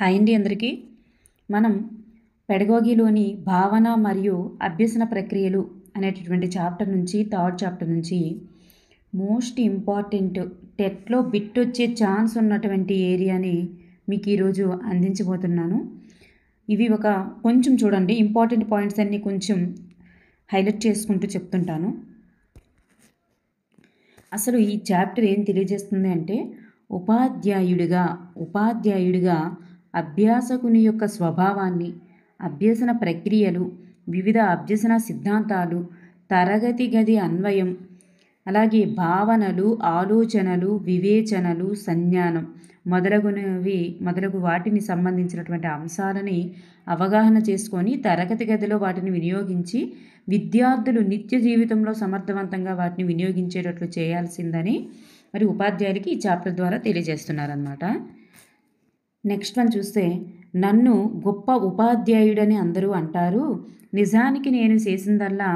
Hi అండి అందరికీ. మనం పెడగోగిలోని భావన మరియు అభ్యసన ప్రక్రియలు అనేటటువంటి చాప్టర్ నుంచి థర్డ్ చాప్టర్ నుంచి మోస్ట్ ఇంపార్టెంట్ టెట్లో బిట్ వచ్చే ఛాన్స్ ఉన్నటువంటి ఏరియాని మీకు ఈరోజు అందించబోతున్నాను. ఇవి కొంచెం చూడండి, ఇంపార్టెంట్ పాయింట్స్ అన్నీ కొంచెం హైలైట్ చేసుకుంటూ చెప్తుంటాను. అసలు ఈ చాప్టర్ ఏం తెలియజేస్తుంది అంటే ఉపాధ్యాయుడిగా అభ్యాసకుని యొక్క స్వభావాన్ని, అభ్యసన ప్రక్రియలు, వివిధ అభ్యసన సిద్ధాంతాలు, తరగతి గది అన్వయం, అలాగే భావనలు, ఆలోచనలు, వివేచనలు, సంజ్ఞానం మొదలగు వాటిని సంబంధించినటువంటి అంశాలని అవగాహన చేసుకొని తరగతి గదిలో వాటిని వినియోగించి విద్యార్థులు నిత్య జీవితంలో సమర్థవంతంగా వాటిని వినియోగించేటట్లు చేయాల్సిందని మరి ఉపాధ్యాయులకి ఈ చాప్టర్ ద్వారా తెలియజేస్తున్నారన్నమాట. నెక్స్ట్ వన్ చూస్తే, నన్ను గొప్ప ఉపాధ్యాయుడని అందరూ అంటారు, నిజానికి నేను చేసిందల్లా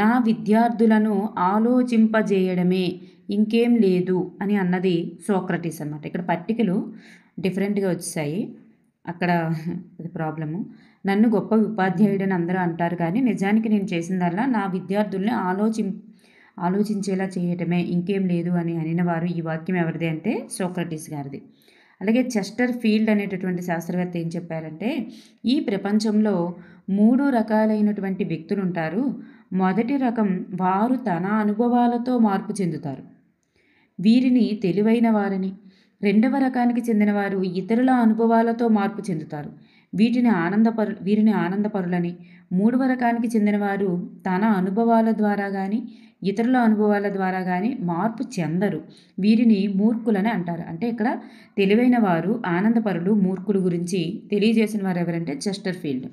నా విద్యార్థులను ఆలోచింపజేయడమే, ఇంకేం లేదు అని అన్నది సోక్రటీస్ అన్నమాట. ఇక్కడ పట్టికలు డిఫరెంట్గా వచ్చాయి, అక్కడ అది ప్రాబ్లము. నన్ను గొప్ప ఉపాధ్యాయుడని అందరూ అంటారు, కానీ నిజానికి నేను చేసిందల్లా నా విద్యార్థుల్ని ఆలోచించేలా చేయటమే, ఇంకేం లేదు అని అనినవారు. ఈ వాక్యం ఎవరిది అంటే సోక్రటీస్ గారిది. అలాగే చెస్టర్ ఫీల్డ్ అనేటటువంటి శాస్త్రవేత్త ఏం చెప్పారంటే, ఈ ప్రపంచంలో 3 రకాలైనటువంటి వ్యక్తులు ఉంటారు. మొదటి రకం వారు తన అనుభవాలతో మార్పు చెందుతారు, వీరిని తెలివైన వారని. రెండవ రకానికి చెందినవారు ఇతరుల అనుభవాలతో మార్పు చెందుతారు, వీరిని ఆనందపరులని. మూడవ రకానికి చెందినవారు తన అనుభవాల ద్వారా కానీ ఇతరుల అనుభవాల ద్వారా కానీ మార్పు చెందరు, వీరిని మూర్ఖులని అంటారు. అంటే ఇక్కడ తెలివైన వారు, ఆనందపరులు, మూర్ఖులు గురించి తెలియజేసిన వారు ఎవరంటే చెస్టర్ ఫీల్డ్.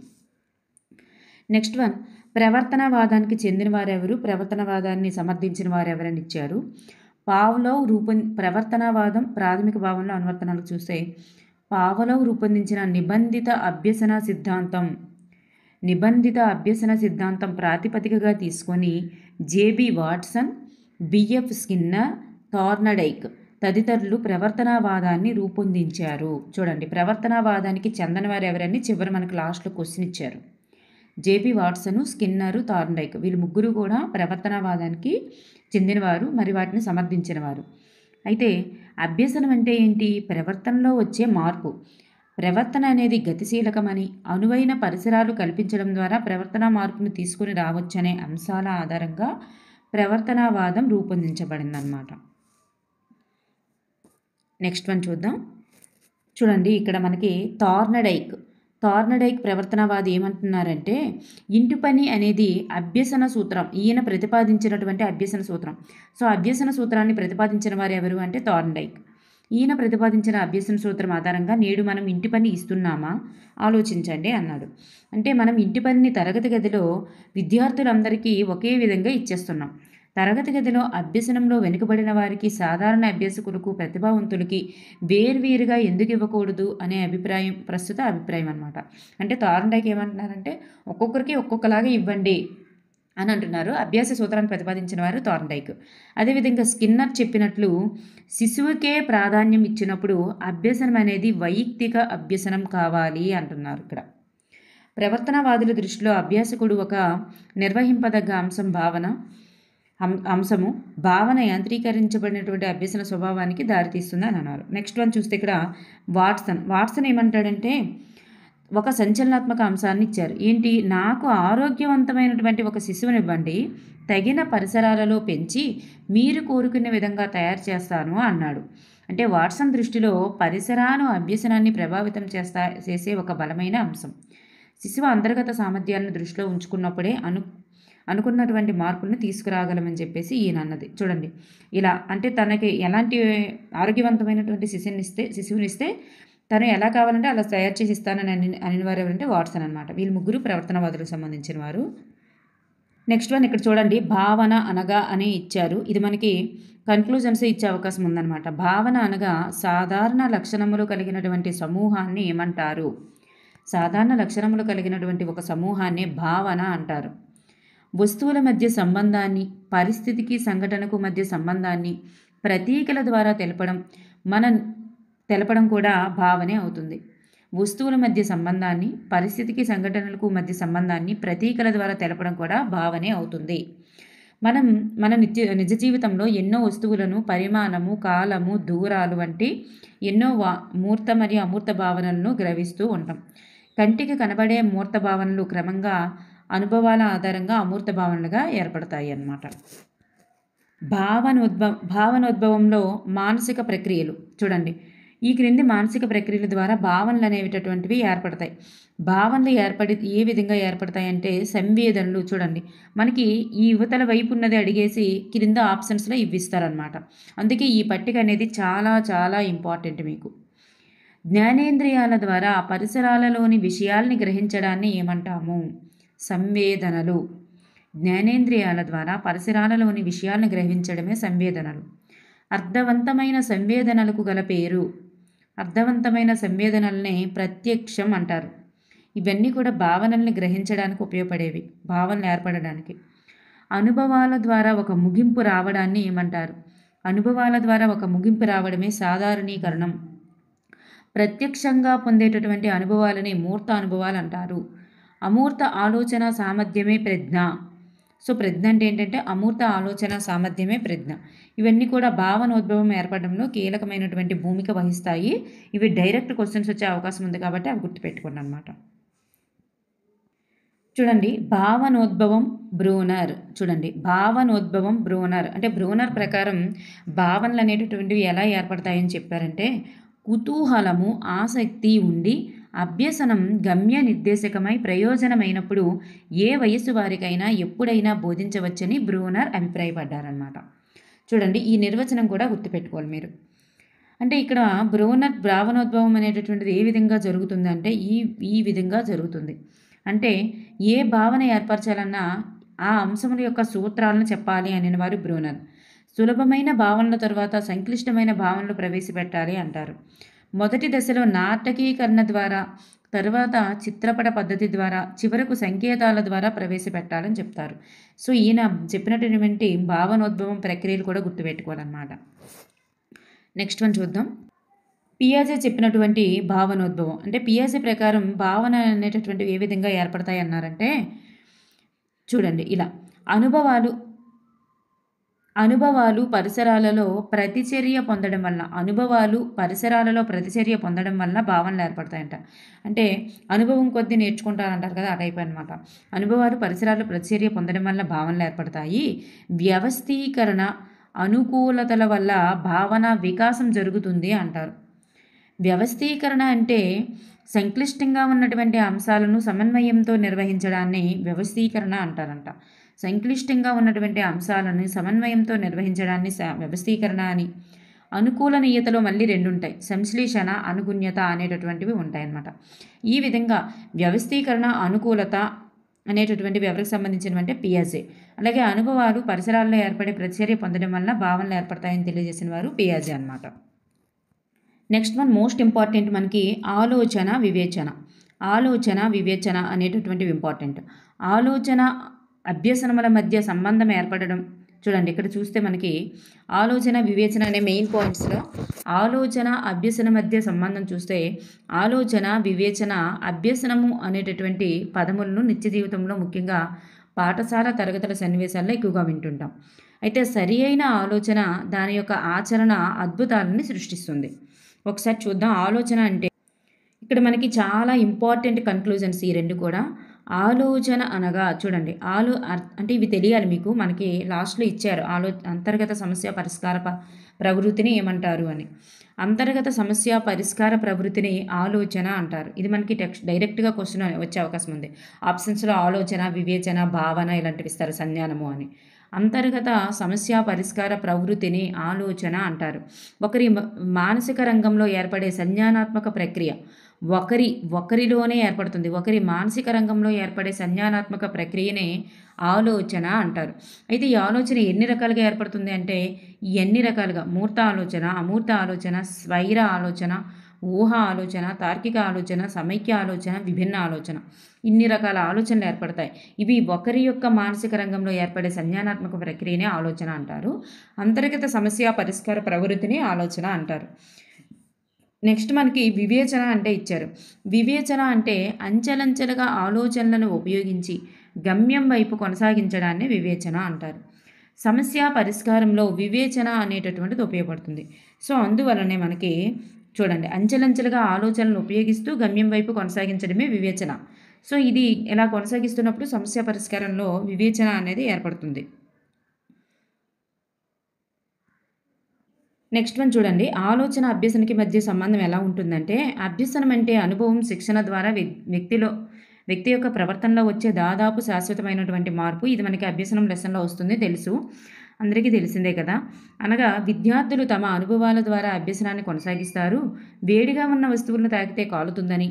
నెక్స్ట్ వన్, ప్రవర్తనవాదానికి చెందిన వారెవరు, ప్రవర్తనవాదాన్ని సమర్థించిన వారు ఎవరని ఇచ్చారు. పావ్లోవ్ ప్రవర్తనవాదం ప్రాథమిక భావంలో అనువర్తనాలు చూస్తే, పావ్లోవ్ రూపొందించిన నిబంధిత అభ్యసన సిద్ధాంతం ప్రాతిపదికగా తీసుకొని జేబీ వాట్సన్, బిఎఫ్ స్కిన్నర్, థార్నడైక్ తదితరులు ప్రవర్తనవాదాన్ని రూపొందించారు. చూడండి, ప్రవర్తనవాదానికి చెందిన వారు ఎవరని చివరి మనకు లాస్ట్లో క్వశ్చన్ ఇచ్చారు. జేబీ వాట్సన్, స్కిన్నరు, థార్నడైక్ వీళ్ళు ముగ్గురు కూడా ప్రవర్తనవాదానికి చెందినవారు, మరి వాటిని సమర్థించినవారు. అయితే అభ్యసనం అంటే ఏంటి? ప్రవర్తనలో వచ్చే మార్పు. ప్రవర్తన అనేది గతిశీలకమని, అనువైన పరిసరాలు కల్పించడం ద్వారా ప్రవర్తన మార్పును తీసుకుని రావచ్చనే అంశాల ఆధారంగా ప్రవర్తనవాదం రూపొందించబడిందన్నమాట. నెక్స్ట్ వన్ చూద్దాం. చూడండి, ఇక్కడ మనకి థార్నడైక్ ప్రవర్తనవాది ఏమంటున్నారంటే, ఇంటి పని అనేది అభ్యసన సూత్రం, ఈయన ప్రతిపాదించినటువంటి అభ్యసన సూత్రం. సో అభ్యసన సూత్రాన్ని ప్రతిపాదించిన వారు ఎవరు అంటే థార్నడైక్. ఈయన ప్రతిపాదించిన అభ్యసన సూత్రం ఆధారంగా నేడు మనం ఇంటి పని ఇస్తున్నామా ఆలోచించండి అన్నాడు. అంటే మనం ఇంటి పనిని తరగతి గదిలో విద్యార్థులందరికీ ఒకే విధంగా ఇచ్చేస్తున్నాం. తరగతి గదిలో అభ్యసనంలో వెనుకబడిన వారికి, సాధారణ అభ్యాసకులకు, ప్రతిభావంతులకి వేర్వేరుగా ఎందుకు ఇవ్వకూడదు అనే ప్రస్తుత అభిప్రాయం అన్నమాట. అంటే థార్నడైక్ ఏమంటున్నారంటే ఒక్కొక్కరికి ఒక్కొక్కలాగా ఇవ్వండి అని అంటున్నారు. అభ్యాస సూత్రాన్ని ప్రతిపాదించిన వారు థార్నడైక్. అదేవిధంగా స్కిన్నర్ చెప్పినట్లు శిశువుకే ప్రాధాన్యం ఇచ్చినప్పుడు అభ్యసనం అనేది వైయక్తిక అభ్యసనం కావాలి అంటున్నారు. ఇక్కడ ప్రవర్తనవాదుల దృష్టిలో అభ్యాసకుడు ఒక నిర్వహింపదగ్గ అంశము భావన యాంత్రీకరించబడినటువంటి అభ్యసన స్వభావానికి దారితీస్తుంది అని అన్నారు. నెక్స్ట్ వన్ చూస్తే, ఇక్కడ వాట్సన్ ఏమంటాడంటే ఒక సంచలనాత్మక అంశాన్ని ఇచ్చారు. ఏంటి? నాకు ఆరోగ్యవంతమైనటువంటి ఒక శిశువునివ్వండి, తగిన పరిసరాలలో పెంచి మీరు కోరుకునే విధంగా తయారు చేస్తాను అన్నాడు. అంటే వాట్సన్ దృష్టిలో పరిసరాలు అభ్యసనాన్ని ప్రభావితం చేసే ఒక బలమైన అంశం. శిశువు అంతర్గత సామర్థ్యాలను దృష్టిలో ఉంచుకున్నప్పుడే అనుకున్నటువంటి మార్పులను తీసుకురాగలమని చెప్పేసి ఈయన అన్నది. చూడండి, ఇలా అంటే తనకి ఎలాంటి ఆరోగ్యవంతమైనటువంటి శిశువునిస్తే తను ఎలా కావాలంటే అలా తయారు చేసి ఇస్తానని అనివారు ఎవరంటే వాట్సన్ అనమాట. వీళ్ళు ముగ్గురు ప్రవర్తనవాదులకు సంబంధించిన వారు. నెక్స్ట్ వన్, ఇక్కడ చూడండి, భావన అనగా అని ఇచ్చారు. ఇది మనకి కన్క్లూజన్స్ ఇచ్చే అవకాశం ఉందన్నమాట. భావన అనగా సాధారణ లక్షణములు కలిగినటువంటి సమూహాన్ని ఏమంటారు? సాధారణ లక్షణములు కలిగినటువంటి ఒక సమూహాన్ని భావన అంటారు. వస్తువుల మధ్య సంబంధాన్ని, పరిస్థితికి సంఘటనకు మధ్య సంబంధాన్ని ప్రతీకల ద్వారా తెలపడం కూడా భావనే అవుతుంది. వస్తువుల మధ్య సంబంధాన్ని, పరిస్థితికి సంఘటనలకు మధ్య సంబంధాన్ని ప్రతీకల ద్వారా తెలపడం కూడా భావనే అవుతుంది. మనం మన నిజ జీవితంలో ఎన్నో వస్తువులను పరిమాణము, కాలము, దూరాలు వంటి ఎన్నో మూర్త మరియు అమూర్త భావనలను గ్రహిస్తూ ఉంటాం. కంటికి కనబడే మూర్త భావనలు క్రమంగా అనుభవాల ఆధారంగా అమూర్త భావనలుగా ఏర్పడతాయి అన్నమాట. భావనోద్భవంలో మానసిక ప్రక్రియలు చూడండి. ఈ క్రింది మానసిక ప్రక్రియల ద్వారా భావనలు అనేటటువంటివి ఏర్పడతాయి. భావనలు ఏ విధంగా ఏర్పడతాయంటే సంవేదనలు చూడండి. మనకి ఈ యువతల వైపు ఉన్నది అడిగేసి క్రింద ఆప్షన్స్లో ఇవి ఇస్తారనమాట. అందుకే ఈ పట్టిక అనేది చాలా చాలా ఇంపార్టెంట్ మీకు. జ్ఞానేంద్రియాల ద్వారా పరిసరాలలోని విషయాల్ని గ్రహించడాన్ని ఏమంటాము? సంవేదనలు. జ్ఞానేంద్రియాల ద్వారా పరిసరాలలోని విషయాలను గ్రహించడమే సంవేదనలు. అర్థవంతమైన సంవేదనలకు గల పేరు, అర్థవంతమైన సంవేదనల్ని ప్రత్యక్షం అంటారు. ఇవన్నీ కూడా భావనల్ని గ్రహించడానికి ఉపయోగపడేవి, భావనలు ఏర్పడడానికి. అనుభవాల ద్వారా ఒక ముగింపు రావడాన్ని ఏమంటారు? అనుభవాల ద్వారా ఒక ముగింపు రావడమే సాధారణీకరణం. ప్రత్యక్షంగా పొందేటటువంటి అనుభవాలని మూర్త అనుభవాలు అంటారు. అమూర్త ఆలోచన సామర్థ్యమే ప్రజ్ఞ. సో ప్రజ్ఞ అంటే ఏంటంటే అమూర్త ఆలోచన సామర్థ్యమే ప్రజ్ఞ. ఇవన్నీ కూడా భావనోద్భవం ఏర్పడడంలో కీలకమైనటువంటి భూమిక వహిస్తాయి. ఇవి డైరెక్ట్ క్వశ్చన్స్ వచ్చే అవకాశం ఉంది కాబట్టి అవి గుర్తుపెట్టుకోండి అన్నమాట. చూడండి, భావనోద్భవం బ్రూనర్. చూడండి, భావనోద్భవం బ్రూనర్ అంటే బ్రూనర్ ప్రకారం భావనలు అనేటటువంటివి ఎలా ఏర్పడతాయని చెప్పారంటే, కుతూహలము, ఆసక్తి ఉండి అభ్యసనం గమ్య నిర్దేశకమై ప్రయోజనమైనప్పుడు ఏ వయస్సు వారికైనా ఎప్పుడైనా బోధించవచ్చని బ్రూనర్ అభిప్రాయపడ్డారన్నమాట. చూడండి, ఈ నిర్వచనం కూడా గుర్తుపెట్టుకోవాలి మీరు. అంటే ఇక్కడ బ్రూనర్ భావనోద్భవం అనేటటువంటిది ఏ విధంగా జరుగుతుందంటే ఈ విధంగా జరుగుతుంది. అంటే ఏ భావన ఏర్పరచాలన్నా ఆ అంశముల యొక్క సూత్రాలను చెప్పాలి అని వారు బ్రూనర్. సులభమైన భావనల తర్వాత సంక్లిష్టమైన భావనలు ప్రవేశపెట్టాలి అంటారు. మొదటి దశలో నాటకీకరణ ద్వారా, తర్వాత చిత్రపట పద్ధతి ద్వారా, చివరకు సంకేతాల ద్వారా ప్రవేశపెట్టాలని చెప్తారు. సో ఈయన చెప్పినటువంటి భావనోద్భవం ప్రక్రియలు కూడా గుర్తుపెట్టుకోవాలన్నమాట. నెక్స్ట్ వన్ చూద్దాం. పియాజే చెప్పినటువంటి భావనోద్భవం అంటే పియాజే ప్రకారం భావన అనేటటువంటివి ఏ విధంగా ఏర్పడతాయి అన్నారంటే, చూడండి ఇలా అనుభవాలు పరిసరాలలో ప్రతిచర్య పొందడం వల్ల భావనలు ఏర్పడతాయంట. అంటే అనుభవం కొద్దీ నేర్చుకుంటారంటారు కదా, ఆ టైప్ అనమాట. అనుభవాలు పరిసరాలు ప్రతిచర్య పొందడం వల్ల భావనలు ఏర్పడతాయి. వ్యవస్థీకరణ అనుకూలతల వల్ల భావన వికాసం జరుగుతుంది అంటారు. వ్యవస్థీకరణ అంటే సంక్లిష్టంగా ఉన్నటువంటి అంశాలను సమన్వయంతో నిర్వహించడాన్ని వ్యవస్థీకరణ అంటారంట. సంక్లిష్టంగా ఉన్నటువంటి అంశాలను సమన్వయంతో నిర్వహించడాన్ని వ్యవస్థీకరణ అని. అనుకూలనీయతలో మళ్ళీ రెండు ఉంటాయి, సంశ్లేషణ, అనుగుణ్యత అనేటటువంటివి ఉంటాయన్నమాట. ఈ విధంగా వ్యవస్థీకరణ, అనుకూలత అనేటటువంటివి ఎవరికి సంబంధించినవంటే పియాజే. అలాగే అనుభవాలు పరిసరాల్లో ఏర్పడే ప్రతిచర్య పొందడం వల్ల భావనలు ఏర్పడతాయని తెలియజేసిన వారు పియాజే అన్నమాట. నెక్స్ట్ వన్ మోస్ట్ ఇంపార్టెంట్ మనకి ఆలోచన వివేచన అనేటటువంటివి ఇంపార్టెంట్. ఆలోచన అభ్యసనముల మధ్య సంబంధం ఏర్పడడం. చూడండి, ఇక్కడ చూస్తే మనకి ఆలోచన వివేచన అనే మెయిన్ పాయింట్స్లో ఆలోచన అభ్యసన మధ్య సంబంధం చూస్తే, ఆలోచన వివేచన అభ్యసనము అనేటటువంటి పదములను నిత్య జీవితంలో ముఖ్యంగా పాఠశాల తరగతుల సన్నివేశాల్లో ఎక్కువగా వింటుంటాం. అయితే సరి అయిన ఆలోచన దాని యొక్క ఆచరణ అద్భుతాలని సృష్టిస్తుంది. ఒకసారి చూద్దాం. ఆలోచన అంటే ఇక్కడ మనకి చాలా ఇంపార్టెంట్ కన్క్లూజన్స్ ఈ రెండు కూడా. ఆలోచన అనగా చూడండి, అంటే ఇవి తెలియాలి మీకు. మనకి లాస్ట్లో ఇచ్చారు అంతర్గత సమస్య పరిష్కార ప్రవృత్తిని ఏమంటారు అని. అంతర్గత సమస్య పరిష్కార ప్రవృత్తిని ఆలోచన అంటారు. ఇది మనకి డైరెక్ట్గా క్వశ్చన్ వచ్చే అవకాశం ఉంది. ఆప్షన్స్లో ఆలోచన, వివేచన, భావన ఇలాంటివి ఇస్తారు, సంజ్ఞానము అని. అంతర్గత సమస్య పరిష్కార ప్రవృత్తిని ఆలోచన అంటారు. ఒకరి మానసిక రంగంలో ఏర్పడే సంజ్ఞానాత్మక ప్రక్రియ ఒకరిలోనే ఏర్పడుతుంది. ఒకరి మానసిక రంగంలో ఏర్పడే సంజ్ఞానాత్మక ప్రక్రియనే ఆలోచన అంటారు. అయితే ఈ ఆలోచన ఎన్ని రకాలుగా ఏర్పడుతుంది అంటే ఎన్ని రకాలుగా? మూర్త ఆలోచన, అమూర్త ఆలోచన, స్వైర ఆలోచన, ఊహ ఆలోచన, తార్కిక ఆలోచన, సమైక్య ఆలోచన, విభిన్న ఆలోచన. ఇన్ని రకాల ఆలోచనలు ఏర్పడతాయి. ఇవి ఒకరి యొక్క మానసిక రంగంలో ఏర్పడే సంజ్ఞానాత్మక ప్రక్రియనే ఆలోచన అంటారు. అంతర్గత సమస్య పరిష్కార ప్రవృత్తిని ఆలోచన అంటారు. నెక్స్ట్ మనకి వివేచన అంటే ఇచ్చారు. వివేచన అంటే అంచెలంచెలుగా ఆలోచనలను ఉపయోగించి గమ్యం వైపు కొనసాగించడాన్ని వివేచన అంటారు. సమస్య పరిష్కారంలో వివేచన అనేటటువంటిది ఉపయోగపడుతుంది. సో అందువలనే మనకి చూడండి, అంచెలంచెలుగా ఆలోచనలను ఉపయోగిస్తూ గమ్యం వైపు కొనసాగించడమే వివేచన. సో ఇది ఇలా కొనసాగిస్తున్నప్పుడు సమస్య పరిష్కారంలో వివేచన అనేది ఏర్పడుతుంది. నెక్స్ట్ వన్ చూడండి, ఆలోచన అభ్యసనకి మధ్య సంబంధం ఎలా ఉంటుందంటే, అభ్యసనం అంటే అనుభవం, శిక్షణ ద్వారా వ్యక్తి యొక్క ప్రవర్తనలో వచ్చే దాదాపు శాశ్వతమైనటువంటి మార్పు. ఇది మనకి అభ్యసనం లెసన్లో వస్తుంది, తెలుసు, అందరికీ తెలిసిందే కదా. అనగా విద్యార్థులు తమ అనుభవాల ద్వారా అభ్యసనాన్ని కొనసాగిస్తారు. వేడిగా ఉన్న వస్తువులను తాకితే కాలుతుందని,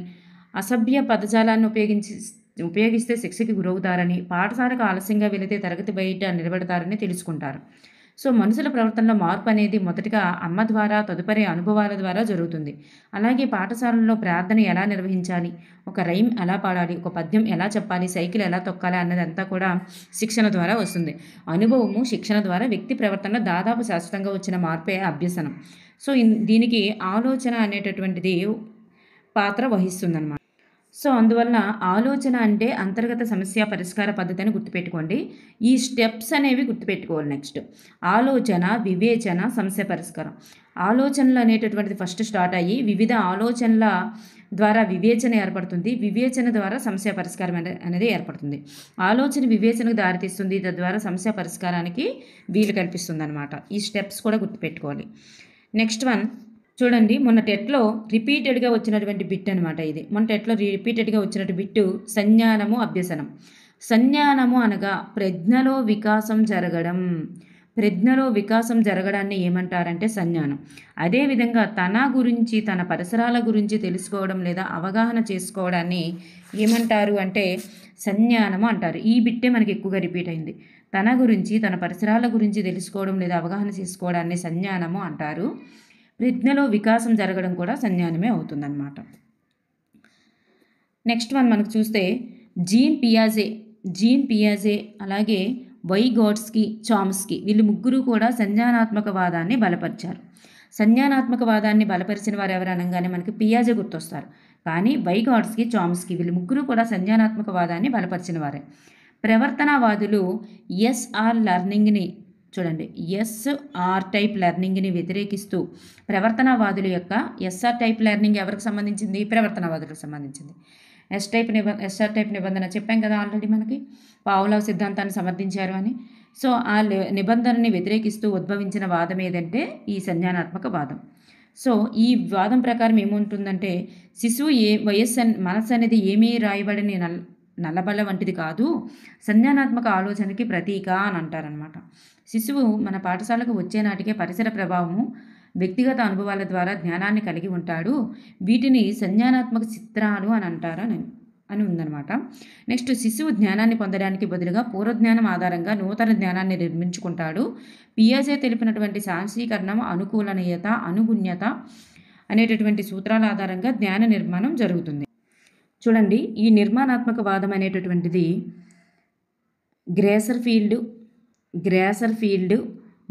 అసభ్య పదజాలాన్ని ఉపయోగిస్తే శిక్షకి గురవుతారని, పాఠశాలకు ఆలస్యంగా వెళితే తరగతి బయట నిలబెడతారని తెలుసుకుంటారు. సో మనుషుల ప్రవర్తనలో మార్పు అనేది మొదటగా అమ్మ ద్వారా, తదుపరి అనుభవాల ద్వారా జరుగుతుంది. అలాగే పాఠశాలలో ప్రార్థన ఎలా నిర్వహించాలి, ఒక రైమ్ ఎలా పాడాలి, ఒక పద్యం ఎలా చెప్పాలి, సైకిల్ ఎలా తొక్కాలి అన్నదంతా కూడా శిక్షణ ద్వారా వస్తుంది. అనుభవము, శిక్షణ ద్వారా వ్యక్తి ప్రవర్తనలో దాదాపు శాశ్వతంగా వచ్చిన మార్పే అభ్యసనం. సో దీనికి ఆలోచన అనేటటువంటిది పాత్ర వహిస్తుందన్నమాట. సో అందువలన ఆలోచన అంటే అంతర్గత సమస్య పరిష్కార పద్ధతి అని గుర్తుపెట్టుకోండి. ఈ స్టెప్స్ అనేవి గుర్తుపెట్టుకోవాలి. నెక్స్ట్ ఆలోచన, వివేచన, సమస్య పరిష్కారం. ఆలోచనలు అనేటటువంటిది ఫస్ట్ స్టార్ట్ అయ్యి వివిధ ఆలోచనల ద్వారా వివేచన ఏర్పడుతుంది. వివేచన ద్వారా సమస్య పరిష్కారం అనేది ఏర్పడుతుంది. ఆలోచన వివేచనకు దారితీస్తుంది, తద్వారా సమస్య పరిష్కారానికి వీలు కల్పిస్తుంది అనమాట. ఈ స్టెప్స్ కూడా గుర్తుపెట్టుకోవాలి. నెక్స్ట్ వన్ చూడండి, మొన్న టెట్లో రిపీటెడ్గా వచ్చినటువంటి బిట్ అనమాట ఇది. మొన్న టెట్లో రిపీటెడ్గా వచ్చినటువంటి బిట్టు సంజ్ఞానము, అభ్యసనం. సంజ్ఞానము అనగా ప్రజ్ఞలో వికాసం జరగడం. ప్రజ్ఞలో వికాసం జరగడాన్ని ఏమంటారంటే సంజ్ఞానం. అదేవిధంగా తన గురించి, తన పరిసరాల గురించి తెలుసుకోవడం లేదా అవగాహన చేసుకోవడాన్ని ఏమంటారు అంటే సంజ్ఞానము అంటారు. ఈ బిట్టే మనకి ఎక్కువగా రిపీట్ అయింది. తన గురించి, తన పరిసరాల గురించి తెలుసుకోవడం లేదా అవగాహన చేసుకోవడాన్ని సంజ్ఞానము అంటారు. ప్రజ్ఞలో వికాసం జరగడం కూడా సంజ్ఞానమే అవుతుందన్నమాట. నెక్స్ట్ వన్ మనకు చూస్తే జీన్ పియాజే అలాగే వైగోట్స్కీ, చామ్స్కీ వీళ్ళు ముగ్గురు కూడా సంజ్ఞానాత్మకవాదాన్ని బలపరిచారు. సంజ్ఞానాత్మకవాదాన్ని బలపరిచిన వారు ఎవరు అనగానే మనకి పియాజే గుర్తొస్తారు. కానీ వైగోట్స్కీ, చామ్స్కీ వీళ్ళు ముగ్గురు కూడా సంజ్ఞానాత్మకవాదాన్ని బలపరిచిన వారే. ప్రవర్తనవాదులు ఎస్ఆర్ లెర్నింగ్ని చూడండి, ఎస్ఆర్ టైప్ లెర్నింగ్ని వ్యతిరేకిస్తూ ప్రవర్తనవాదుల యొక్క ఎస్ఆర్ టైప్ లెర్నింగ్ ఎవరికి సంబంధించింది? ప్రవర్తనవాదులకు సంబంధించింది. ఎస్ఆర్ టైప్ నిబంధన చెప్పాం కదా ఆల్రెడీ మనకి, పావ్లోవ్ సిద్ధాంతాన్ని సమర్థించారు అని. సో ఆ నిబంధనని వ్యతిరేకిస్తూ ఉద్భవించిన వాదం ఏదంటే ఈ సంజ్ఞానాత్మక వాదం. సో ఈ వాదం ప్రకారం ఏముంటుందంటే శిశువు మనస్సు అనేది ఏమీ రాయబడని నల్లబల్ల వంటిది కాదు, సంజ్ఞానాత్మక ఆలోచనకి ప్రతీక అని అంటారనమాట. శిశువు మన పాఠశాలకు వచ్చే నాటికే పరిసర ప్రభావము, వ్యక్తిగత అనుభవాల ద్వారా జ్ఞానాన్ని కలిగి ఉంటాడు. వీటిని సంజ్ఞానాత్మక చిత్రాలు అని అంటారు అని ఉందన్నమాట. నెక్స్ట్ శిశువు జ్ఞానాన్ని పొందడానికి బదులుగా పూర్వజ్ఞానం ఆధారంగా నూతన జ్ఞానాన్ని నిర్మించుకుంటాడు. పియాజే తెలిపినటువంటి సాంశీకరణం, అనుకూలనీయత, అనుగుణ్యత అనేటటువంటి సూత్రాల ఆధారంగా జ్ఞాన నిర్మాణం జరుగుతుంది. చూడండి, ఈ నిర్మాణాత్మక వాదం అనేటటువంటిది గ్రేసర్ఫీల్డ్,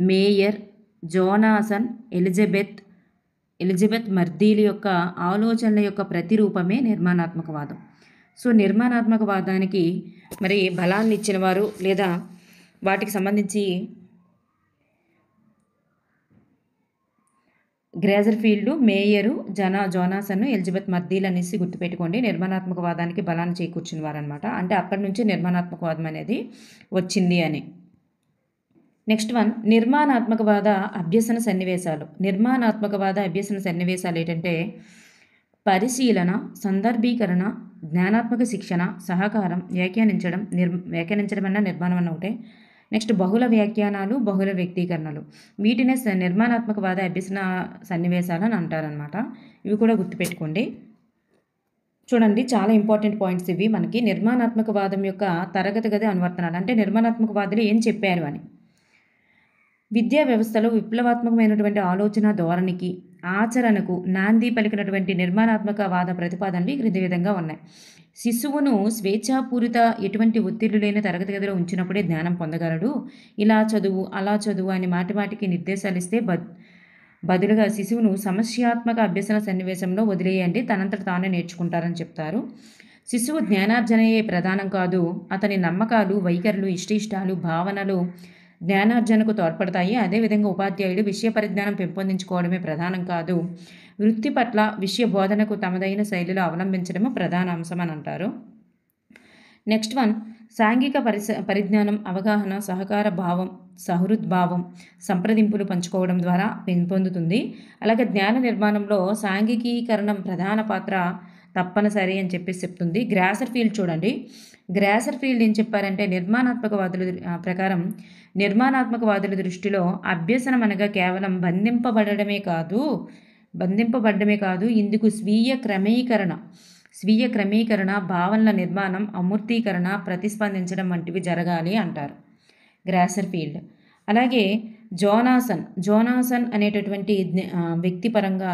మేయర్, జోనాసన్, ఎలిజబెత్ మర్దీల యొక్క ఆలోచనల యొక్క ప్రతిరూపమే నిర్మాణాత్మకవాదం. సో నిర్మాణాత్మకవాదానికి మరి బలాన్ని ఇచ్చిన వారు లేదా వాటికి సంబంధించి గ్రేసర్ఫీల్డ్, మేయరు, జోనాసన్, ఎలిజబెత్ మర్దీల్ అనేసి గుర్తుపెట్టుకోండి. నిర్మాణాత్మకవాదానికి బలాన్ని చేకూర్చిన వారనమాట. అంటే అక్కడి నుంచి నిర్మాణాత్మకవాదం అనేది వచ్చింది అని. నెక్స్ట్ వన్ నిర్మాణాత్మకవాద అభ్యసన సన్నివేశాలు. నిర్మాణాత్మకవాద అభ్యసన సన్నివేశాలు ఏంటంటే పరిశీలన, సందర్భీకరణ, జ్ఞానాత్మక శిక్షణ, సహకారం, వ్యాఖ్యానించడం అన్న నిర్మాణం అన్న ఒకటే. నెక్స్ట్ బహుళ వ్యాఖ్యానాలు, బహుళ వ్యక్తీకరణలు, వీటినే నిర్మాణాత్మకవాద అభ్యసన సన్నివేశాలు అని అంటారనమాట. ఇవి కూడా గుర్తుపెట్టుకోండి. చూడండి, చాలా ఇంపార్టెంట్ పాయింట్స్ ఇవి మనకి. నిర్మాణాత్మకవాదం యొక్క తరగతి గది అనువర్తనాలు అంటే నిర్మాణాత్మకవాదులు ఏం చెప్పారు అని. విద్యా వ్యవస్థలో విప్లవాత్మకమైనటువంటి ఆలోచన ధోరణికి, ఆచరణకు నాంది పలికినటువంటి నిర్మాణాత్మకవాద ప్రతిపాదనలు క్రింది విధంగా ఉన్నాయి. శిశువును స్వేచ్ఛాపూరిత ఎటువంటి ఒత్తిళ్లు లేని తరగతి గదిలో ఉంచినప్పుడే జ్ఞానం పొందగలడు. ఇలా చదువు, అలా చదువు అని మాటిమాటికి నిర్దేశాలు ఇస్తే బదులుగా శిశువును సమస్యాత్మక అభ్యసన సన్నివేశంలో వదిలేయండి, తనంతట తానే నేర్చుకుంటారని చెప్తారు. శిశువు జ్ఞానార్జనయే ప్రధానం కాదు, అతని నమ్మకాలు, వైఖరులు, ఇష్టాలు, భావనలు జ్ఞానార్జనకు తోడ్పడతాయి. అదేవిధంగా ఉపాధ్యాయులు విషయ పరిజ్ఞానం పెంపొందించుకోవడమే ప్రధానం కాదు, వృత్తి పట్ల విషయ బోధనకు తమదైన శైలిలో అవలంబించడము ప్రధాన అంశం అని అంటారు. నెక్స్ట్ వన్, సాంఘిక పరిజ్ఞానం, అవగాహన, సహకార భావం, సహృద్భావం, సంప్రదింపులు పంచుకోవడం ద్వారా పెంపొందుతుంది. అలాగే జ్ఞాన నిర్మాణంలో సాంఘికీకరణం ప్రధాన పాత్ర తప్పనిసరి అని చెప్పేసి చెప్తుంది. గ్రాసర్ ఫీల్డ్ చూడండి. గ్రాసర్ ఫీల్డ్ ఏం చెప్పారంటే నిర్మాణాత్మకవాదుల దృష్టిలో అభ్యసనం అనగా కేవలం బంధింపబడమే కాదు, ఇందుకు స్వీయ క్రమీకరణ, భావనల నిర్మాణం, అమూర్తీకరణ, ప్రతిస్పందించడం వంటివి జరగాలి అంటారు గ్రాసర్ ఫీల్డ్. అలాగే జోనాసన్ అనేటటువంటి వ్యక్తి పరంగా,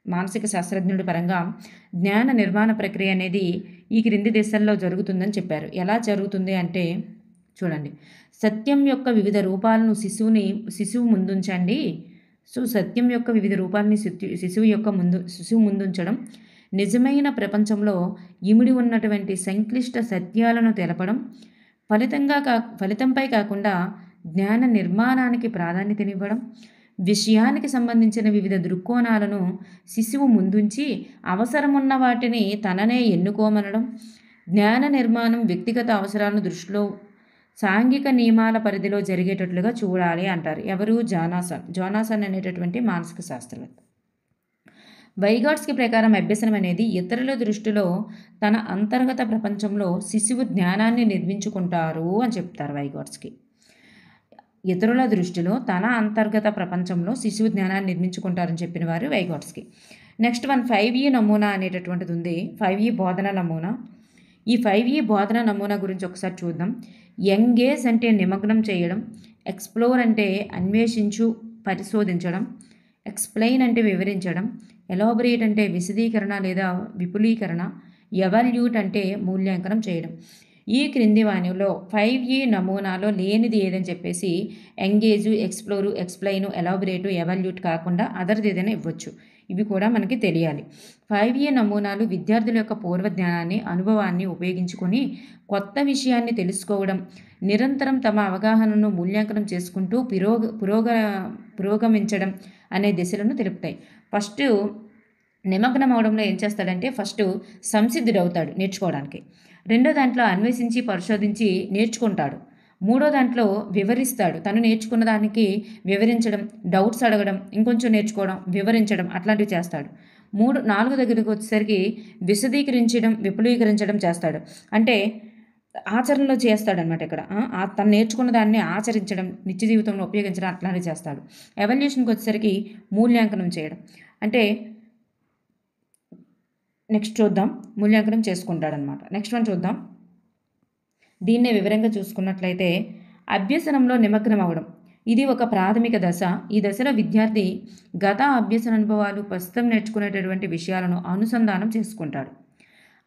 మానసిక శాస్త్రజ్ఞుడి పరంగా జ్ఞాన నిర్మాణ ప్రక్రియ అనేది ఈ క్రింది దశల్లో జరుగుతుందని చెప్పారు. ఎలా జరుగుతుంది అంటే చూడండి, సత్యం యొక్క వివిధ రూపాలను శిశువు ముందుంచండి. సత్యం యొక్క వివిధ రూపాలని శిశువు ముందుంచడం, నిజమైన ప్రపంచంలో ఇమిడి ఉన్నటువంటి సంక్లిష్ట సత్యాలను తెలపడం, ఫలితంపై కాకుండా జ్ఞాన నిర్మాణానికి ప్రాధాన్యతనివ్వడం, విషయానికి సంబంధించిన వివిధ దృక్కోణాలను శిశువు ముందుంచి అవసరమున్న వాటిని తననే ఎన్నుకోమనడం, జ్ఞాన నిర్మాణం వ్యక్తిగత అవసరాలను దృష్టిలో సాంఘిక నియమాల పరిధిలో జరిగేటట్లుగా చూడాలి అంటారు. ఎవరు? జోనాసన్ అనేటటువంటి మానసిక శాస్త్రవేత్త. వైగాట్స్కి ప్రకారం అభ్యసనం అనేది ఇతరుల దృష్టిలో తన అంతర్గత ప్రపంచంలో శిశువు జ్ఞానాన్ని నిర్మించుకుంటారు అని చెప్తారు వైగాట్స్కి. ఇతరుల దృష్టిలో తన అంతర్గత ప్రపంచంలో శిశువు జ్ఞానాన్ని నిర్మించుకుంటారని చెప్పిన వారు వైగాట్స్కి. నెక్స్ట్ వన్, 5E నమూనా అనేటటువంటిది ఉంది. 5E బోధన నమూనా. ఈ 5E బోధన నమూనా గురించి ఒకసారి చూద్దాం. ఎంగేజ్ అంటే నిమగ్నం చేయడం, ఎక్స్ప్లోర్ అంటే అన్వేషించు, పరిశోధించడం, ఎక్స్ప్లెయిన్ అంటే వివరించడం, ఎలాబొరేట్ అంటే విశదీకరణ లేదా విపులీకరణ, ఎవాల్యూట్ అంటే మూల్యాంకనం చేయడం. ఈ క్రింది వానిలో 5E నమూనాలో లేనిది ఏదని చెప్పేసి ఎంగేజు, ఎక్స్ప్లోరు, ఎక్స్ప్లెయిన్, ఎలాబొరేటు, ఎవాల్యూట్ కాకుండా అదర్ది ఏదైనా ఇవ్వచ్చు. ఇవి కూడా మనకి తెలియాలి. 5E నమూనాలు విద్యార్థుల యొక్క పూర్వ జ్ఞానాన్ని, అనుభవాన్ని ఉపయోగించుకొని కొత్త విషయాన్ని తెలుసుకోవడం, నిరంతరం తమ అవగాహనను మూల్యాంకనం చేసుకుంటూ పురోగమించడం అనే దిశలను తెలుపుతాయి. ఫస్ట్ నిమగ్నం అవడంలో ఏం చేస్తాడంటే ఫస్ట్ సంసిద్ధుడవుతాడు నేర్చుకోవడానికి. రెండో దాంట్లో అన్వేషించి, పరిశోధించి నేర్చుకుంటాడు. మూడో దాంట్లో వివరిస్తాడు, తను నేర్చుకున్న దానికి వివరించడం, డౌట్స్ అడగడం, ఇంకొంచెం నేర్చుకోవడం, వివరించడం అట్లాంటివి చేస్తాడు. 4 దగ్గరికి వచ్చేసరికి విశదీకరించడం, విపులీకరించడం చేస్తాడు. అంటే ఆచరణలో చేస్తాడనమాట. ఇక్కడ తను నేర్చుకున్న దాన్ని ఆచరించడం, నిత్య జీవితంలో ఉపయోగించడం అట్లాంటివి చేస్తాడు. ఎవాల్యుయేషన్కి వచ్చేసరికి మూల్యాంకనం చేయడం. అంటే నెక్స్ట్ చూద్దాం, మూల్యాంకనం చేసుకుంటాడనమాట. నెక్స్ట్ వన్ చూద్దాం. దీన్నే వివరంగా చూసుకున్నట్లయితే అభ్యసనంలో నిమగ్నం అవ్వడం, ఇది ఒక ప్రాథమిక దశ. ఈ దశలో విద్యార్థి గత అభ్యసన అనుభవాలు, ప్రస్తుతం నేర్చుకునేటటువంటి విషయాలను అనుసంధానం చేసుకుంటాడు.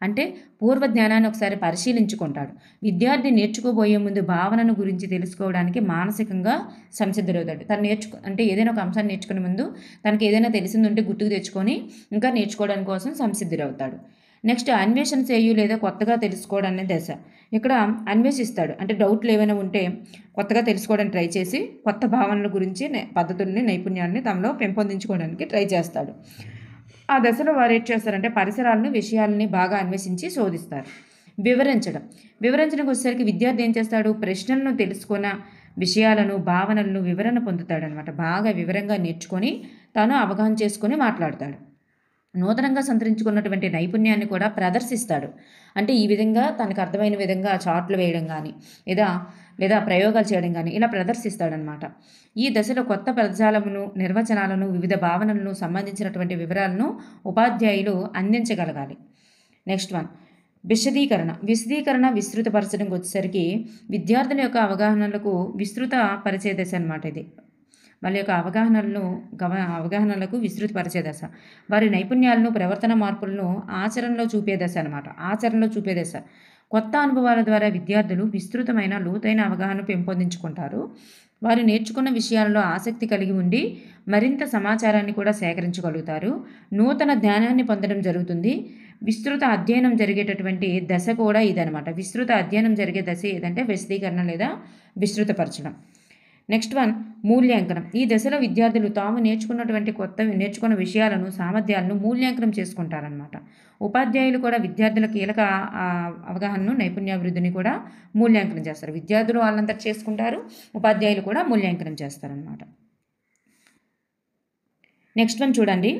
అంటే పూర్వ జ్ఞానాన్ని ఒకసారి పరిశీలించుకుంటాడు. విద్యార్థి నేర్చుకోబోయే ముందు భావనను గురించి తెలుసుకోవడానికి మానసికంగా సంసిద్ధుడవుతాడు. తను అంటే ఏదైనా ఒక అంశాన్ని నేర్చుకునే ముందు తనకి ఏదైనా తెలిసిందుంటే గుర్తుకు తెచ్చుకొని ఇంకా నేర్చుకోవడానికి కోసం సంసిద్ధుడవుతాడు. నెక్స్ట్ అన్వేషణ చేయు లేదా కొత్తగా తెలుసుకోవడం అనే దశ. ఇక్కడ అన్వేషిస్తాడు, అంటే డౌట్లు ఏమైనా ఉంటే కొత్తగా తెలుసుకోవడానికి ట్రై చేసి కొత్త భావనల గురించి, పద్ధతుల్ని, నైపుణ్యాన్ని తమలో పెంపొందించుకోవడానికి ట్రై చేస్తాడు. ఆ దశలో వారు ఏం చేస్తారంటే పరిసరాలను, విషయాలని బాగా అన్వేషించి శోధిస్తారు. వివరించడానికి వచ్చేసరికి విద్యార్థి ఏం చేస్తాడు, ప్రశ్నలను తెలుసుకున్న విషయాలను, భావనలను వివరణ పొందుతాడనమాట. బాగా వివరంగా నేర్చుకొని తాను అవగాహన చేసుకొని మాట్లాడతాడు. నూతనంగా సంతరించుకున్నటువంటి నైపుణ్యాన్ని కూడా ప్రదర్శిస్తాడు. అంటే ఈ విధంగా తనకు అర్థమైన విధంగా చార్ట్లు వేయడం కానీ లేదా ప్రయోగాలు చేయడం కానీ ఇలా ప్రదర్శిస్తాడనమాట. ఈ దశలో కొత్త పదజాలమును, నిర్వచనాలను, వివిధ భావనలను సంబంధించినటువంటి వివరాలను ఉపాధ్యాయులు అందించగలగాలి. నెక్స్ట్ వన్, విశదీకరణ విస్తృతపరచడానికి వచ్చేసరికి విద్యార్థుల యొక్క అవగాహనలకు విస్తృత పరిచయ దశ అనమాట. ఇది వాళ్ళ యొక్క అవగాహనలకు విస్తృతపరిచే దశ. వారి నైపుణ్యాలను, ప్రవర్తన మార్పులను ఆచరణలో చూపే దశ అనమాట. కొత్త అనుభవాల ద్వారా విద్యార్థులు విస్తృతమైన లోతైన అవగాహన పెంపొందించుకుంటారు. వారు నేర్చుకున్న విషయాలలో ఆసక్తి కలిగి ఉండి మరింత సమాచారాన్ని కూడా సేకరించగలుగుతారు. నూతన జ్ఞానాన్ని పొందడం జరుగుతుంది. విస్తృత అధ్యయనం జరిగేటటువంటి దశ కూడా ఇదనమాట. విస్తృత అధ్యయనం జరిగే దశ ఏదంటే విశదీకరణ లేదా విస్తృతపరచడం. నెక్స్ట్ వన్ మూల్యాంకనం. ఈ దశలో విద్యార్థులు తాము నేర్చుకున్న విషయాలను, సామర్థ్యాలను మూల్యాంకనం చేసుకుంటారనమాట. ఉపాధ్యాయులు కూడా విద్యార్థుల కీలక అవగాహనను, నైపుణ్యాభివృద్ధిని కూడా మూల్యాంకనం చేస్తారు. విద్యార్థులు వాళ్ళంతా చేసుకుంటారు, ఉపాధ్యాయులు కూడా మూల్యాంకనం చేస్తారనమాట. నెక్స్ట్ వన్ చూడండి.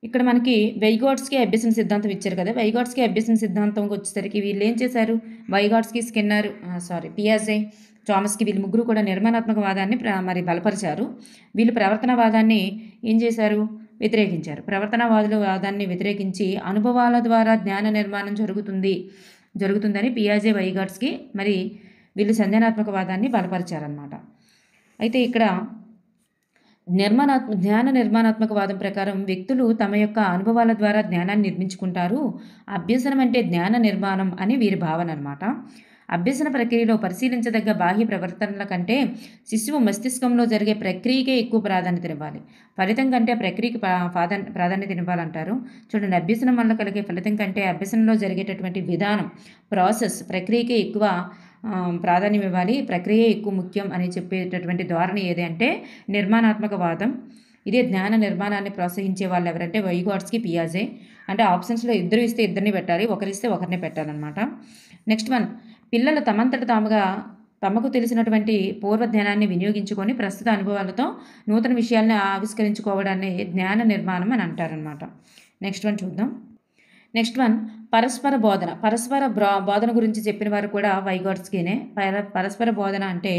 ఇక్కడ మనకి వైగాట్స్కి అభ్యసన సిద్ధాంతం ఇచ్చారు కదా. వైగాట్స్కి అభ్యసన సిద్ధాంతంకి వచ్చేసరికి వీళ్ళు ఏం చేశారు? వైగాట్స్కి, స్కిన్నర్, పియాజే, థామస్కి వీళ్ళు ముగ్గురు కూడా నిర్మాణాత్మక వాదాన్ని బలపరిచారు. వీళ్ళు ప్రవర్తనవాదాన్ని ఏం చేశారు? వ్యతిరేకించారు. ప్రవర్తనవాదుల వాదాన్ని వ్యతిరేకించి అనుభవాల ద్వారా జ్ఞాన నిర్మాణం జరుగుతుందని పియాజే, వైగాట్స్కి మరి వీళ్ళు సంజ్ఞానాత్మక వాదాన్ని బలపరిచారనమాట. అయితే ఇక్కడ జ్ఞాన నిర్మాణాత్మక వాదం ప్రకారం వ్యక్తులు తమ యొక్క అనుభవాల ద్వారా జ్ఞానాన్ని నిర్మించుకుంటారు. అభ్యసనం అంటే జ్ఞాన నిర్మాణం అని వీరి భావన అనమాట. అభ్యసన ప్రక్రియలో పరిశీలించదగ్గ బాహ్య ప్రవర్తనల కంటే శిశువు మస్తిష్కంలో జరిగే ప్రక్రియకే ఎక్కువ ప్రాధాన్యతనివ్వాలి. ఫలితం కంటే ప్రక్రియకి ప్రాధాన్యతనివ్వాలంటారు. చూడండి, అభ్యసనం వల్ల కలిగే ఫలితం కంటే అభ్యసనంలో జరిగేటటువంటి విధానం, ప్రాసెస్, ప్రక్రియకే ఎక్కువ ప్రాధాన్యం ఇవ్వాలి, ప్రక్రియ ఎక్కువ ముఖ్యం అని చెప్పేటటువంటి ధోరణి ఏది అంటే నిర్మాణాత్మక వాదం. ఇదే జ్ఞాన నిర్మాణాన్ని ప్రోత్సహించే వాళ్ళు ఎవరంటే వైగాట్స్కి, పియాజే. అంటే ఆప్షన్స్లో ఇద్దరు ఇస్తే ఇద్దరిని పెట్టాలి, ఒకరిస్తే ఒకరిని పెట్టాలన్నమాట. నెక్స్ట్ వన్, పిల్లలు తమకు తెలిసినటువంటి పూర్వజ్ఞానాన్ని వినియోగించుకొని ప్రస్తుత అనుభవాలతో నూతన విషయాలను ఆవిష్కరించుకోవడాన్ని జ్ఞాన నిర్మాణం అని అంటారనమాట. నెక్స్ట్ వన్ చూద్దాం. నెక్స్ట్ వన్ పరస్పర బోధన. బోధన గురించి చెప్పిన వారు కూడా వైగాట్స్కీనే. పరస్పర బోధన అంటే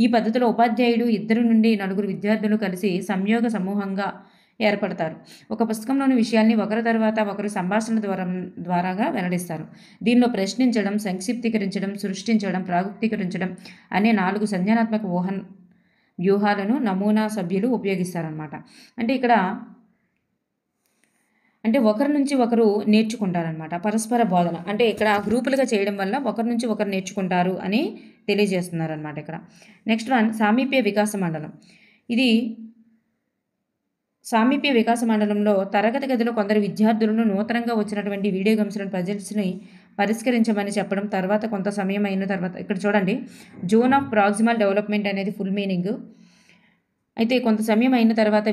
ఈ పద్ధతిలో ఉపాధ్యాయుడు 2 నుండి 4 విద్యార్థులు కలిసి సంయోగ సమూహంగా ఏర్పడతారు. ఒక పుస్తకంలోని విషయాల్ని ఒకరి తర్వాత ఒకరు సంభాషణ ద్వారాగా వెల్లడిస్తారు. దీనిలో ప్రశ్నించడం, సంక్షిప్తీకరించడం, సృష్టించడం, ప్రాగుక్తీకరించడం అనే 4 సంజ్ఞానాత్మక వ్యూహాలను నమూనా సభ్యులు ఉపయోగిస్తారన్నమాట. అంటే ఇక్కడ ఒకరి నుంచి ఒకరు నేర్చుకుంటారనమాట. పరస్పర బోధన అంటే ఇక్కడ గ్రూపులుగా చేయడం వల్ల ఒకరి నుంచి ఒకరు నేర్చుకుంటారు అని తెలియజేస్తున్నారనమాట ఇక్కడ. నెక్స్ట్ వన్ సామీప్య వికాస మండలం. ఇది సామీప్య వికాస మండలంలో తరగతి గదిలో కొందరు విద్యార్థులను నూతనంగా వచ్చినటువంటి వీడియో గేమ్స్లను పజిల్స్ని పరిష్కరించమని చెప్పడం, తర్వాత కొంత సమయం అయిన తర్వాత ఇక్కడ చూడండి, జోన్ ఆఫ్ ప్రాక్సిమల్ డెవలప్మెంట్ అనేది ఫుల్ మీనింగ్. అయితే కొంత సమయం అయిన తర్వాత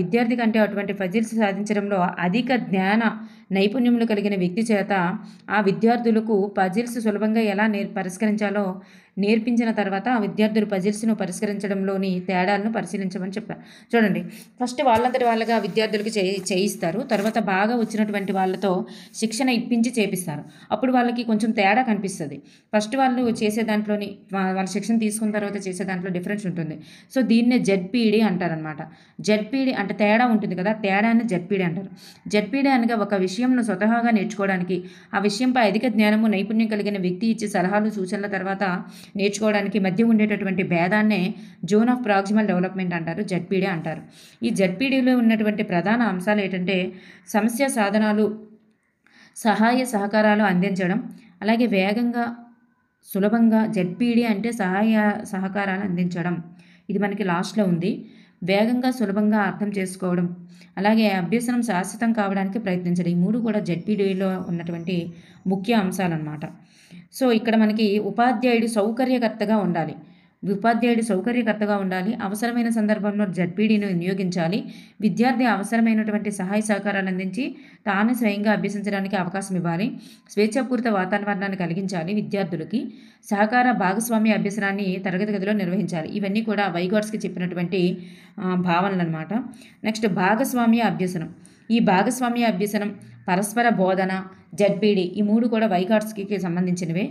విద్యార్థి కంటే అటువంటి పజిల్స్ సాధించడంలో అధిక జ్ఞాన నైపుణ్యములు కలిగిన వ్యక్తి చేత ఆ విద్యార్థులకు పజిల్స్ సులభంగా ఎలా పరిష్కరించాలో నేర్పించిన తర్వాత ఆ విద్యార్థులు పజిల్స్ను పరిష్కరించడంలోని తేడాలను పరిశీలించమని చెప్పారు. చూడండి, ఫస్ట్ వాళ్ళంతటి వాళ్ళగా విద్యార్థులకు చేయిస్తారు, తర్వాత బాగా వచ్చినటువంటి వాళ్ళతో శిక్షణ ఇప్పించి చేపిస్తారు. అప్పుడు వాళ్ళకి కొంచెం తేడా కనిపిస్తుంది. ఫస్ట్ వాళ్ళు చేసే దాంట్లోని వాళ్ళ శిక్షణ తీసుకున్న తర్వాత చేసే దాంట్లో డిఫరెన్స్ ఉంటుంది. సో దీన్నే జెడ్పీడీ అంటారనమాట. జెడ్పీడీ అంటే తేడా ఉంటుంది కదా, తేడాన్ని జెడ్పీడీ అంటారు. జెడ్పీడీ అనగా ఒక విషయంను స్వతహాగా నేర్చుకోవడానికి, ఆ విషయంపై అధిక జ్ఞానము నైపుణ్యం కలిగిన వ్యక్తి ఇచ్చే సలహాలు, సూచనల తర్వాత నేర్చుకోవడానికి మధ్య ఉండేటటువంటి భేదాన్నే జోన్ ఆఫ్ ప్రాక్సిమల్ డెవలప్మెంట్ అంటారు, జెడ్పీడీ అంటారు. ఈ జెడ్పీడీలో ఉన్నటువంటి ప్రధాన అంశాలు ఏంటంటే సమస్య సాధనాలు, సహాయ సహకారాలు అందించడం, అలాగే వేగంగా సులభంగా. జెడ్పీడీ అంటే సహాయ సహకారాలు అందించడం, ఇది మనకి లాస్ట్లో ఉంది. వేగంగా సులభంగా అర్థం చేసుకోవడం, అలాగే అభ్యసనం శాశ్వతం కావడానికి ప్రయత్నించడం. ఈ 3 కూడా జెడ్పీడీలో ఉన్నటువంటి ముఖ్య అంశాలన్నమాట. సో ఇక్కడ మనకి ఉపాధ్యాయుడు సౌకర్యకర్తగా ఉండాలి. అవసరమైన సందర్భంలో జెడ్పీడీని వినియోగించాలి. విద్యార్థి అవసరమైనటువంటి సహాయ సహకారాలు అందించి తాను స్వయంగా అభ్యసించడానికి అవకాశం ఇవ్వాలి. స్వేచ్ఛాపూరిత వాతావరణాన్ని కలిగించాలి. విద్యార్థులకి సహకార భాగస్వామ్య అభ్యసనాన్ని తరగతి గదిలో నిర్వహించాలి. ఇవన్నీ కూడా వైగాట్స్కి చెప్పినటువంటి భావనలు అనమాట. నెక్స్ట్ భాగస్వామ్య అభ్యసనం. ఈ భాగస్వామ్య అభ్యసనం, పరస్పర బోధన, జెడ్పీడీ ఈ 3 కూడా వైగాట్స్కి సంబంధించినవే.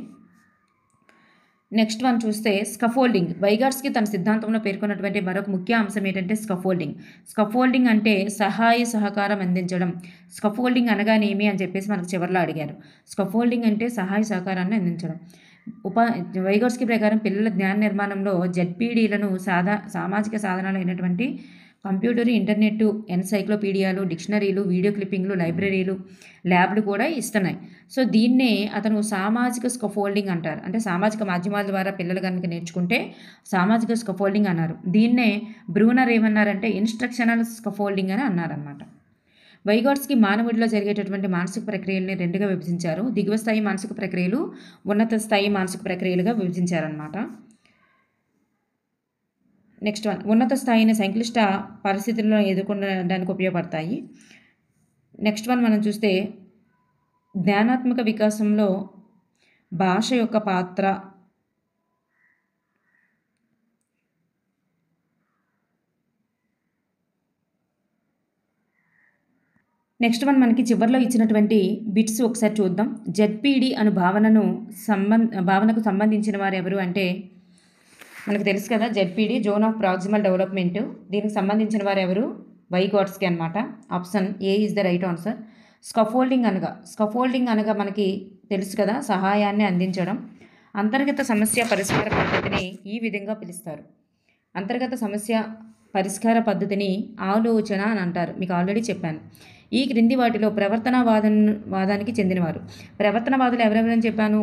నెక్స్ట్ వన్ చూస్తే స్కఫోల్డింగ్. వైగాట్స్కి తన సిద్ధాంతంలో పేర్కొన్నటువంటి మరొక ముఖ్య అంశం ఏంటంటే స్కఫోల్డింగ్ అంటే సహాయ సహకారం అందించడం. స్కఫోల్డింగ్ అనగానేమి అని చెప్పేసి మనకు చివరిలో అడిగారు. స్కఫోల్డింగ్ అంటే సహాయ సహకారాన్ని అందించడం. వైగాట్స్కి ప్రకారం పిల్లల జ్ఞాన నిర్మాణంలో జెడ్పీడీలను సామాజిక సాధనాలు అయినటువంటి కంప్యూటర్, ఇంటర్నెట్, ఎన్సైక్లోపీడియాలు, డిక్షనరీలు, వీడియో క్లిప్పింగ్లు, లైబ్రరీలు, ల్యాబ్లు కూడా ఇస్తున్నాయి. సో దీన్నే అతను సామాజిక స్కఫోల్డింగ్ అంటారు. అంటే సామాజిక మాధ్యమాల ద్వారా పిల్లలు కనుక నేర్చుకుంటే సామాజిక స్కఫోల్డింగ్ అన్నారు. దీన్నే బ్రూనర్ ఏమన్నారంటే ఇన్స్ట్రక్షనల్ స్కఫోల్డింగ్ అని అన్నారనమాట. వైగాట్స్కి మానవుడిలో జరిగేటటువంటి మానసిక ప్రక్రియల్ని రెండుగా విభజించారు. దిగువ స్థాయి మానసిక ప్రక్రియలు, ఉన్నత స్థాయి మానసిక ప్రక్రియలుగా విభజించారనమాట. నెక్స్ట్ వన్, ఉన్నత స్థాయిని సంక్లిష్ట పరిస్థితుల్లో ఎదుర్కొనడానికి ఉపయోగపడతాయి. నెక్స్ట్ వన్ మనం చూస్తే జ్ఞానాత్మక వికాసంలో భాష యొక్క పాత్ర. నెక్స్ట్ వన్ మనకి చివరిలో ఇచ్చినటువంటి బిట్స్ ఒకసారి చూద్దాం. జెడ్పీడి అను భావనకు సంబంధించిన వారు ఎవరు అంటే మనకు తెలుసు కదా, ZPD zone of proximal development. దీనికి సంబంధించిన వారు ఎవరు? వైగాట్స్కి అనమాట. Option A is the right answer. Scaffolding అనగా మనకి తెలుసు కదా, సహాయాన్ని అందించడం. అంతర్గత సమస్య పరిష్కార పద్ధతిని ఈ విధంగా పిలుస్తారు. అంతర్గత సమస్య పరిష్కార పద్ధతిని ఆలోచన అని అంటారు. మీకు ఆల్రెడీ చెప్పాను. ఈ క్రింది వాటిలో ప్రవర్తనవాదానికి చెందినవారు. ప్రవర్తనవాదులు ఎవరెవరని చెప్పాను?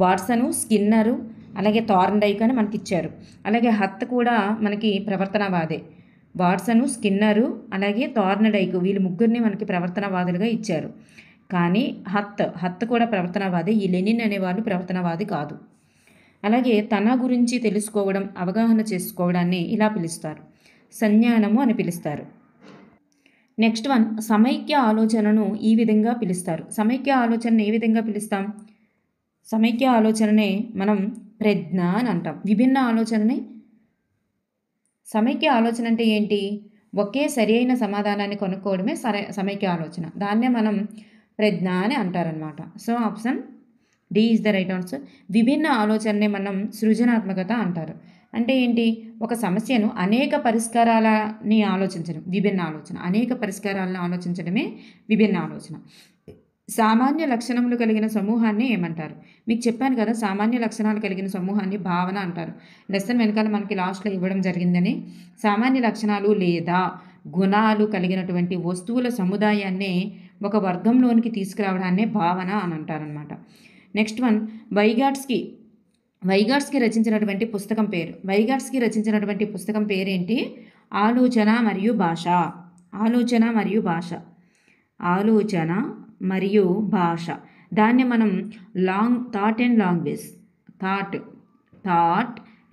వాట్సను, స్కిన్నరు, అలాగే థార్న్డైక్ అని మనకి ఇచ్చారు. అలాగే హత్ కూడా మనకి ప్రవర్తనవాదే. వాట్సను, స్కిన్నరు, అలాగే థార్న్డైక్ వీళ్ళు ముగ్గురిని మనకి ప్రవర్తనవాదులుగా ఇచ్చారు. కానీ హత్ కూడా ప్రవర్తనవాదే. ఈ లెనిన్ అనేవాళ్ళు ప్రవర్తనవాది కాదు. అలాగే తన గురించి తెలుసుకోవడం, అవగాహన చేసుకోవడాన్ని ఇలా పిలుస్తారు, సంజ్ఞానము అని పిలుస్తారు. నెక్స్ట్ వన్, సమైక్య ఆలోచనను ఈ విధంగా పిలుస్తారు. సమైక్య ఆలోచనను ఏ విధంగా పిలుస్తాం? సమైక్య ఆలోచననే మనం ప్రజ్ఞ అని అంటాం. విభిన్న ఆలోచనని సమైక్య ఆలోచన అంటే ఏంటి? ఒకే సరి అయిన సమాధానాన్ని కొనుక్కోవడమే సమైక్య ఆలోచన. దాన్నే మనం ప్రజ్ఞ అని అంటారనమాట. So option D is the right answer. విభిన్న ఆలోచననే మనం సృజనాత్మకత అంటారు. అంటే ఏంటి? ఒక సమస్యను అనేక పరిష్కారాలని ఆలోచించడం విభిన్న ఆలోచన. అనేక పరిష్కారాలను ఆలోచించడమే విభిన్న ఆలోచన. సామాన్య లక్షణములు కలిగిన సమూహాన్ని ఏమంటారు? మీకు చెప్పాను కదా, సామాన్య లక్షణాలు కలిగిన సమూహాన్ని భావన అంటారు. లెసన్ వెనకాల మనకి లాస్ట్లో ఇవ్వడం జరిగిందని. సామాన్య లక్షణాలు లేదా గుణాలు కలిగినటువంటి వస్తువుల సముదాయాన్నే ఒక వర్గంలోనికి తీసుకురావడాన్నే భావన అని అంటారనమాట. నెక్స్ట్ వన్, వైగాట్స్కి రచించినటువంటి పుస్తకం పేరు. వైగాట్స్కి రచించినటువంటి పుస్తకం పేరేంటి? ఆలోచన మరియు భాష. ఆలోచన మరియు భాష. దాన్ని మనం థాట్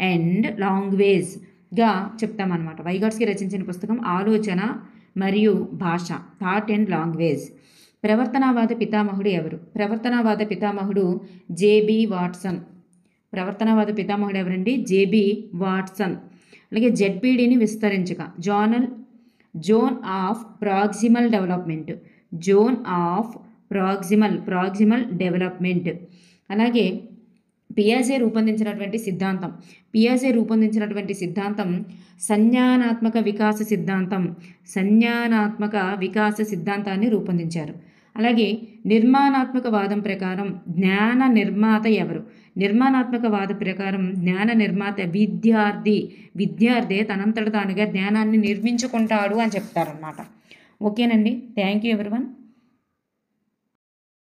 అండ్ లాంగ్వేజ్గా చెప్తామన్నమాట. వైగాట్స్కి రచించిన పుస్తకం ఆలోచన మరియు భాష, థాట్ అండ్ లాంగ్వేజ్. ప్రవర్తనవాద పితామహుడు ఎవరు? ప్రవర్తనవాద పితామహుడు జేబీ వాట్సన్. ప్రవర్తనవాద పితామహుడు ఎవరండి? JB Watson. అలాగే జెడ్పీడీని విస్తరించక జోన్ ఆఫ్ ప్రాక్సిమల్ డెవలప్మెంట్. అలాగే పియాజే రూపొందించినటువంటి సిద్ధాంతం సంజ్ఞానాత్మక వికాస సిద్ధాంతాన్ని రూపొందించారు. అలాగే నిర్మాణాత్మక వాదం ప్రకారం జ్ఞాన నిర్మాత ఎవరు? నిర్మాణాత్మక వాద ప్రకారం జ్ఞాన నిర్మాత విద్యార్థే తనంతట తానుగా జ్ఞానాన్ని నిర్మించుకుంటాడు అని చెప్తారనమాట. ఓకేనండి. Thank you everyone.